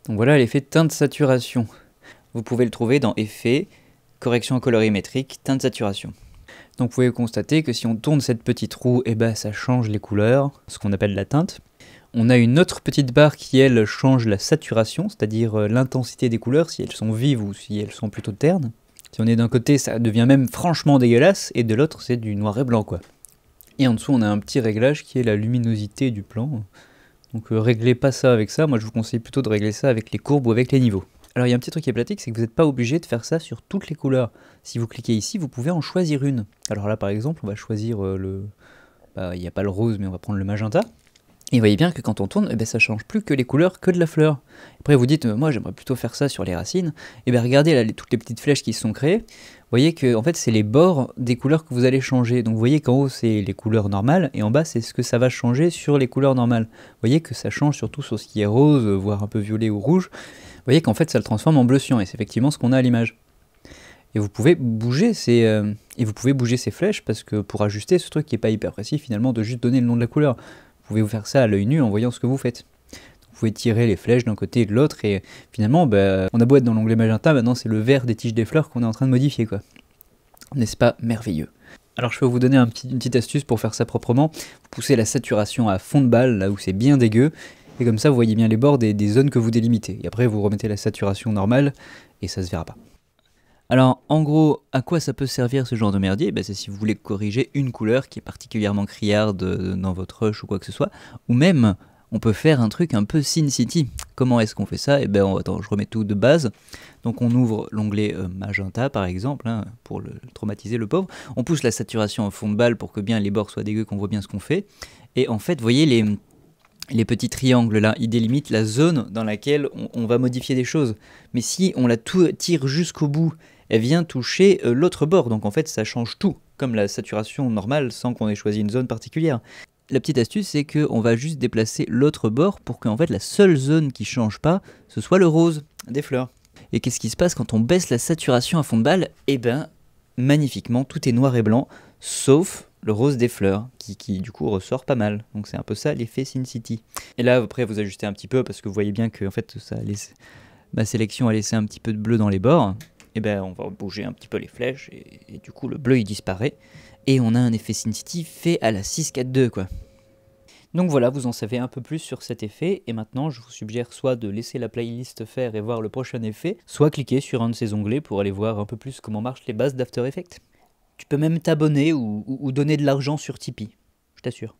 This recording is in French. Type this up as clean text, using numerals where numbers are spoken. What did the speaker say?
Donc voilà l'effet teinte saturation. Vous pouvez le trouver dans Effets, Correction colorimétrique, teinte saturation. Donc vous pouvez constater que si on tourne cette petite roue, et ben ça change les couleurs, ce qu'on appelle la teinte. On a une autre petite barre qui elle change la saturation, c'est-à-dire l'intensité des couleurs, si elles sont vives ou si elles sont plutôt ternes. Si on est d'un côté, ça devient même franchement dégueulasse, et de l'autre, c'est du noir et blanc, quoi. Et en dessous, on a un petit réglage qui est la luminosité du plan. Donc réglez pas ça avec ça, moi je vous conseille plutôt de régler ça avec les courbes ou avec les niveaux. Alors il y a un petit truc qui est pratique, c'est que vous n'êtes pas obligé de faire ça sur toutes les couleurs. Si vous cliquez ici, vous pouvez en choisir une. Alors là par exemple, on va choisir il n'y a pas le rose, mais on va prendre le magenta. Et vous voyez bien que quand on tourne, ça change plus que les couleurs que de la fleur. Après vous dites, moi j'aimerais plutôt faire ça sur les racines. Et bien regardez là, toutes les petites flèches qui se sont créées. Vous voyez que en fait c'est les bords des couleurs que vous allez changer. Donc vous voyez qu'en haut c'est les couleurs normales et en bas c'est ce que ça va changer sur les couleurs normales. Vous voyez que ça change surtout sur ce qui est rose, voire un peu violet ou rouge. Vous voyez qu'en fait ça le transforme en bleu cyan et c'est effectivement ce qu'on a à l'image. Et vous pouvez bouger ces flèches parce que pour ajuster ce truc qui n'est pas hyper précis finalement de juste donner le nom de la couleur. Vous pouvez vous faire ça à l'œil nu en voyant ce que vous faites. Vous pouvez tirer les flèches d'un côté et de l'autre et finalement on a beau être dans l'onglet magenta, maintenant c'est le vert des tiges des fleurs qu'on est en train de modifier quoi. N'est-ce pas merveilleux? Alors je peux vous donner une petite astuce pour faire ça proprement. Vous poussez la saturation à fond de balle, là où c'est bien dégueu, et comme ça vous voyez bien les bords des zones que vous délimitez. Et après vous remettez la saturation normale et ça se verra pas. Alors en gros, à quoi ça peut servir ce genre de merdier? C'est si vous voulez corriger une couleur qui est particulièrement criarde dans votre rush ou quoi que ce soit, ou même on peut faire un truc un peu Sin City. Comment est-ce qu'on fait ça? Attends, je remets tout de base. Donc on ouvre l'onglet magenta par exemple, pour le traumatiser le pauvre. On pousse la saturation en fond de balle pour que bien les bords soient dégueux, qu'on voit bien ce qu'on fait. Et en fait, vous voyez les petits triangles là, ils délimitent la zone dans laquelle on va modifier des choses. Mais si on la tire jusqu'au bout, elle vient toucher l'autre bord. Donc en fait, ça change tout, comme la saturation normale sans qu'on ait choisi une zone particulière. La petite astuce, c'est qu'on va juste déplacer l'autre bord pour que en fait, la seule zone qui change pas, ce soit le rose des fleurs. Et qu'est-ce qui se passe quand on baisse la saturation à fond de balle? Magnifiquement, tout est noir et blanc, sauf le rose des fleurs, qui du coup ressort pas mal. Donc c'est un peu ça l'effet Sin City. Et là, après, vous ajustez un petit peu, parce que vous voyez bien que en fait, ma sélection a laissé un petit peu de bleu dans les bords. On va bouger un petit peu les flèches, et du coup, le bleu, il disparaît. Et on a un effet Sin City fait à la 6-4-2, quoi. Donc voilà, vous en savez un peu plus sur cet effet, et maintenant je vous suggère soit de laisser la playlist faire et voir le prochain effet, soit cliquer sur un de ces onglets pour aller voir un peu plus comment marchent les bases d'After Effects. Tu peux même t'abonner ou donner de l'argent sur Tipeee, je t'assure.